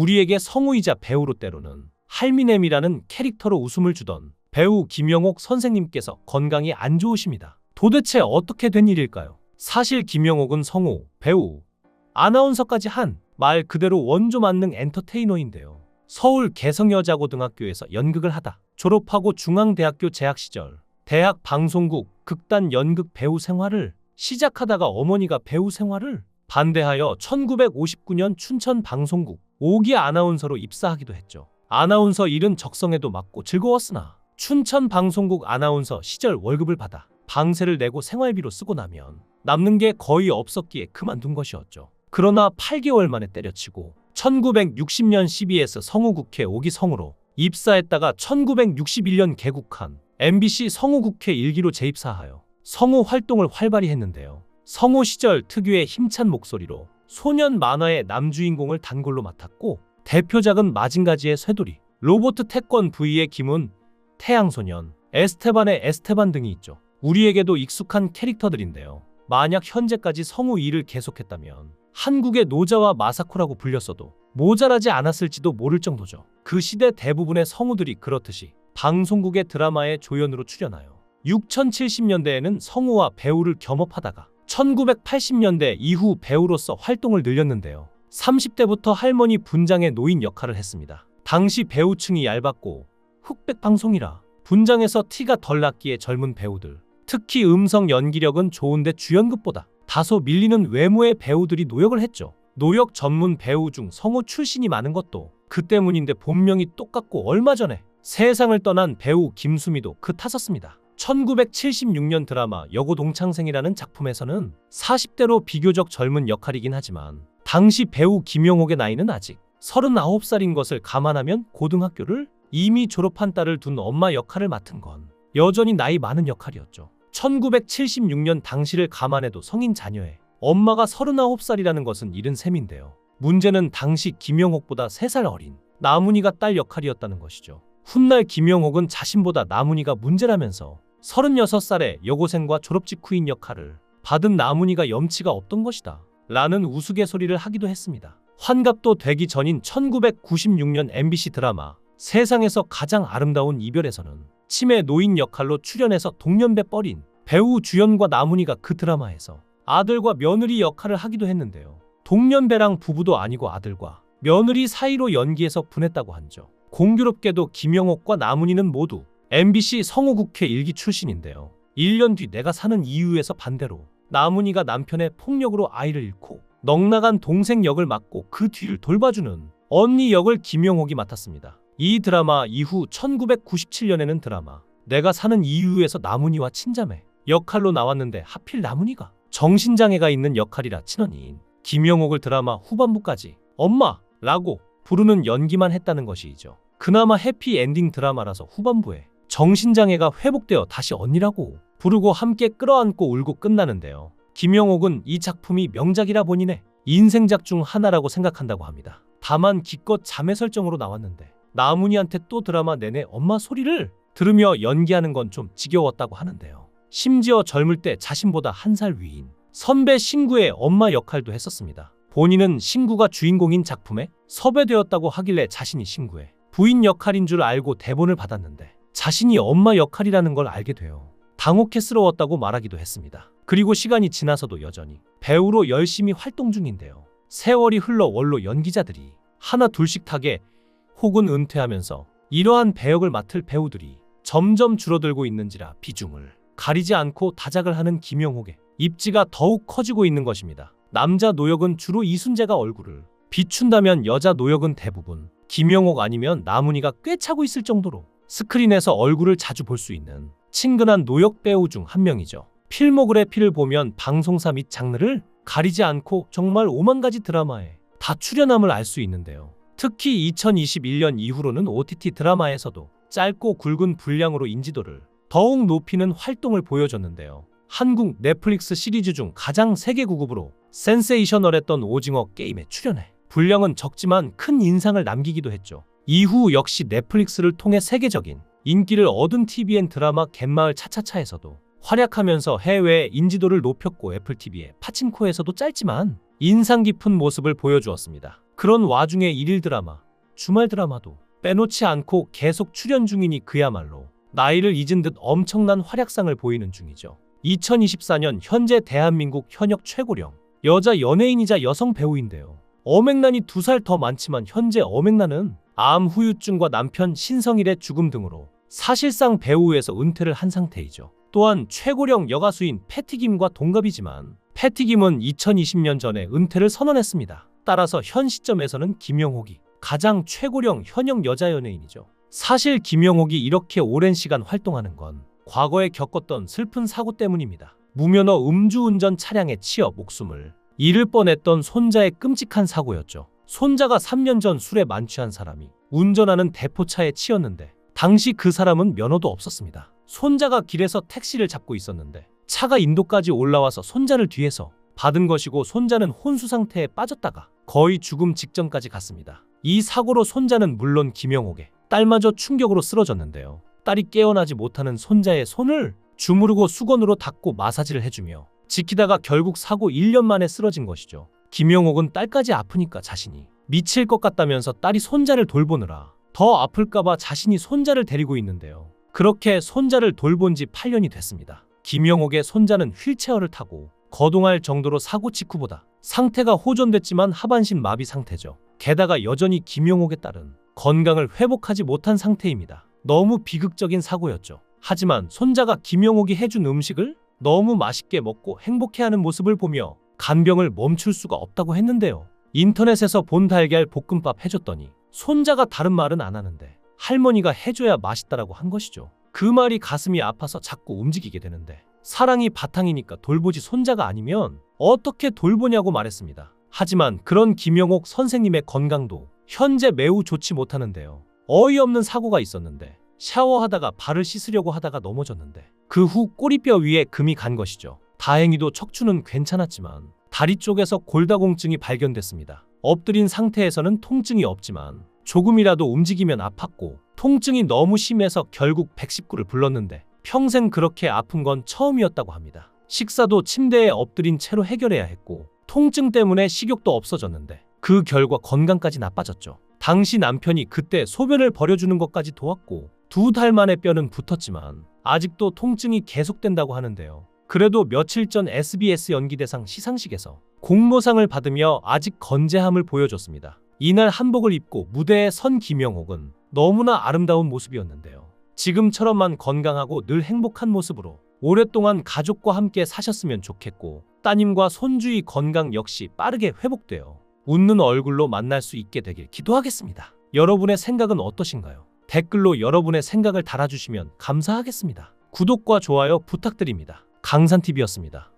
우리에게 성우이자 배우로 때로는 할미넴이라는 캐릭터로 웃음을 주던 배우 김영옥 선생님께서 건강이 안 좋으십니다. 도대체 어떻게 된 일일까요? 사실 김영옥은 성우, 배우, 아나운서까지 한 말 그대로 원조 만능 엔터테이너인데요. 서울 개성여자고등학교에서 연극을 하다 졸업하고 중앙대학교 재학 시절 대학 방송국 극단 연극 배우 생활을 시작하다가 어머니가 배우 생활을 반대하여 1959년 춘천 방송국 5기 아나운서로 입사하기도 했죠. 아나운서 일은 적성에도 맞고 즐거웠으나 춘천 방송국 아나운서 시절 월급을 받아 방세를 내고 생활비로 쓰고 나면 남는 게 거의 없었기에 그만둔 것이었죠. 그러나 8개월 만에 때려치고 1960년 CBS 성우국회 5기 성우로 입사했다가 1961년 개국한 MBC 성우국회 1기로 재입사하여 성우 활동을 활발히 했는데요. 성우 시절 특유의 힘찬 목소리로 소년 만화의 남주인공을 단골로 맡았고 대표작은 마징가지의 쇠돌이, 로보트 태권 V의 김훈, 태양소년, 에스테반의 에스테반 등이 있죠. 우리에게도 익숙한 캐릭터들인데요. 만약 현재까지 성우 일을 계속했다면 한국의 노자와 마사코라고 불렸어도 모자라지 않았을지도 모를 정도죠. 그 시대 대부분의 성우들이 그렇듯이 방송국의 드라마에 조연으로 출연하여 6070년대에는 성우와 배우를 겸업하다가 1980년대 이후 배우로서 활동을 늘렸는데요. 30대부터 할머니 분장의 노인 역할을 했습니다. 당시 배우층이 얇았고 흑백 방송이라 분장에서 티가 덜 났기에 젊은 배우들, 특히 음성 연기력은 좋은데 주연급보다 다소 밀리는 외모의 배우들이 노역을 했죠. 노역 전문 배우 중 성우 출신이 많은 것도 그 때문인데 본명이 똑같고 얼마 전에 세상을 떠난 배우 김수미도 그 탓었습니다. 1976년 드라마 여고 동창생이라는 작품에서는 40대로 비교적 젊은 역할이긴 하지만 당시 배우 김영옥의 나이는 아직 39살인 것을 감안하면 고등학교를 이미 졸업한 딸을 둔 엄마 역할을 맡은 건 여전히 나이 많은 역할이었죠. 1976년 당시를 감안해도 성인 자녀의 엄마가 39살이라는 것은 이른 셈인데요. 문제는 당시 김영옥보다 3살 어린 나문희가 딸 역할이었다는 것이죠. 훗날 김영옥은 자신보다 나문희가 문제라면서 36살의 여고생과 졸업 직후인 역할을 받은 나문희가 염치가 없던 것이다 라는 우스갯소리를 하기도 했습니다. 환갑도 되기 전인 1996년 MBC 드라마 세상에서 가장 아름다운 이별에서는 치매 노인 역할로 출연해서 동년배 뻘인 배우 주연과 나문희가 그 드라마에서 아들과 며느리 역할을 하기도 했는데요. 동년배랑 부부도 아니고 아들과 며느리 사이로 연기해서 분했다고 하죠. 공교롭게도 김영옥과 나문희는 모두 MBC 성우국회 1기 출신인데요. 1년 뒤 내가 사는 이유에서 반대로 나문희가 남편의 폭력으로 아이를 잃고 넉나간 동생 역을 맡고 그 뒤를 돌봐주는 언니 역을 김영옥이 맡았습니다. 이 드라마 이후 1997년에는 드라마 내가 사는 이유에서 나문희와 친자매 역할로 나왔는데 하필 나문희가 정신장애가 있는 역할이라 친언니인 김영옥을 드라마 후반부까지 엄마라고 부르는 연기만 했다는 것이죠. 그나마 해피엔딩 드라마라서 후반부에 정신장애가 회복되어 다시 언니라고 부르고 함께 끌어안고 울고 끝나는데요. 김영옥은 이 작품이 명작이라 본인의 인생작 중 하나라고 생각한다고 합니다. 다만 기껏 자매 설정으로 나왔는데 나문희한테 또 드라마 내내 엄마 소리를 들으며 연기하는 건 좀 지겨웠다고 하는데요. 심지어 젊을 때 자신보다 1살 위인 선배 신구의 엄마 역할도 했었습니다. 본인은 신구가 주인공인 작품에 섭외되었다고 하길래 자신이 신구의 부인 역할인 줄 알고 대본을 받았는데 자신이 엄마 역할이라는 걸 알게 되어 당혹스러웠다고 말하기도 했습니다. 그리고 시간이 지나서도 여전히 배우로 열심히 활동 중인데요. 세월이 흘러 원로 연기자들이 하나 둘씩 타게 혹은 은퇴하면서 이러한 배역을 맡을 배우들이 점점 줄어들고 있는지라 비중을 가리지 않고 다작을 하는 김영옥의 입지가 더욱 커지고 있는 것입니다. 남자 노역은 주로 이순재가 얼굴을 비춘다면 여자 노역은 대부분 김영옥 아니면 나문희가 꽤 차고 있을 정도로 스크린에서 얼굴을 자주 볼 수 있는 친근한 노역 배우 중 한 명이죠. 필모그래피를 보면 방송사 및 장르를 가리지 않고 정말 5만 가지 드라마에 다 출연함을 알 수 있는데요. 특히 2021년 이후로는 OTT 드라마에서도 짧고 굵은 분량으로 인지도를 더욱 높이는 활동을 보여줬는데요. 한국 넷플릭스 시리즈 중 가장 세계구급으로 센세이셔널했던 오징어 게임에 출연해 분량은 적지만 큰 인상을 남기기도 했죠. 이후 역시 넷플릭스를 통해 세계적인 인기를 얻은 TVN 드라마 갯마을 차차차에서도 활약하면서 해외 인지도를 높였고 애플TV의 파친코에서도 짧지만 인상 깊은 모습을 보여주었습니다. 그런 와중에 일일 드라마, 주말 드라마도 빼놓지 않고 계속 출연 중이니 그야말로 나이를 잊은 듯 엄청난 활약상을 보이는 중이죠. 2024년 현재 대한민국 현역 최고령 여자 연예인이자 여성 배우인데요. 어맹란이 2살 더 많지만 현재 어맹란은 암 후유증과 남편 신성일의 죽음 등으로 사실상 배우에서 은퇴를 한 상태이죠. 또한 최고령 여가수인 패티김과 동갑이지만 패티김은 2020년 전에 은퇴를 선언했습니다. 따라서 현 시점에서는 김영옥이 가장 최고령 현역 여자 연예인이죠. 사실 김영옥이 이렇게 오랜 시간 활동하는 건 과거에 겪었던 슬픈 사고 때문입니다. 무면허 음주운전 차량에 치여 목숨을 잃을 뻔했던 손자의 끔찍한 사고였죠. 손자가 3년 전 술에 만취한 사람이 운전하는 대포차에 치였는데 당시 그 사람은 면허도 없었습니다. 손자가 길에서 택시를 잡고 있었는데 차가 인도까지 올라와서 손자를 뒤에서 받은 것이고 손자는 혼수 상태에 빠졌다가 거의 죽음 직전까지 갔습니다. 이 사고로 손자는 물론 김영옥의 딸마저 충격으로 쓰러졌는데요. 딸이 깨어나지 못하는 손자의 손을 주무르고 수건으로 닦고 마사지를 해주며 지키다가 결국 사고 1년 만에 쓰러진 것이죠. 김영옥은 딸까지 아프니까 자신이 미칠 것 같다면서 딸이 손자를 돌보느라 더 아플까봐 자신이 손자를 데리고 있는데요. 그렇게 손자를 돌본 지 8년이 됐습니다. 김영옥의 손자는 휠체어를 타고 거동할 정도로 사고 직후보다 상태가 호전됐지만 하반신 마비 상태죠. 게다가 여전히 김영옥의 딸은 건강을 회복하지 못한 상태입니다. 너무 비극적인 사고였죠. 하지만 손자가 김영옥이 해준 음식을 너무 맛있게 먹고 행복해하는 모습을 보며 간병을 멈출 수가 없다고 했는데요. 인터넷에서 본 달걀 볶음밥 해줬더니 손자가 다른 말은 안 하는데 할머니가 해줘야 맛있다라고 한 것이죠. 그 말이 가슴이 아파서 자꾸 움직이게 되는데 사랑이 바탕이니까 돌보지 손자가 아니면 어떻게 돌보냐고 말했습니다. 하지만 그런 김영옥 선생님의 건강도 현재 매우 좋지 못하는데요. 어이없는 사고가 있었는데 샤워하다가 발을 씻으려고 하다가 넘어졌는데 그 후 꼬리뼈 위에 금이 간 것이죠. 다행히도 척추는 괜찮았지만 다리 쪽에서 골다공증이 발견됐습니다. 엎드린 상태에서는 통증이 없지만 조금이라도 움직이면 아팠고 통증이 너무 심해서 결국 119를 불렀는데 평생 그렇게 아픈 건 처음이었다고 합니다. 식사도 침대에 엎드린 채로 해결해야 했고 통증 때문에 식욕도 없어졌는데 그 결과 건강까지 나빠졌죠. 당시 남편이 그때 소변을 버려주는 것까지 도왔고 2달 만에 뼈는 붙었지만 아직도 통증이 계속된다고 하는데요. 그래도 며칠 전 SBS 연기대상 시상식에서 공로상을 받으며 아직 건재함을 보여줬습니다. 이날 한복을 입고 무대에 선 김영옥은 너무나 아름다운 모습이었는데요. 지금처럼만 건강하고 늘 행복한 모습으로 오랫동안 가족과 함께 사셨으면 좋겠고 따님과 손주의 건강 역시 빠르게 회복되어 웃는 얼굴로 만날 수 있게 되길 기도하겠습니다. 여러분의 생각은 어떠신가요? 댓글로 여러분의 생각을 달아주시면 감사하겠습니다. 구독과 좋아요 부탁드립니다. 강산TV였습니다.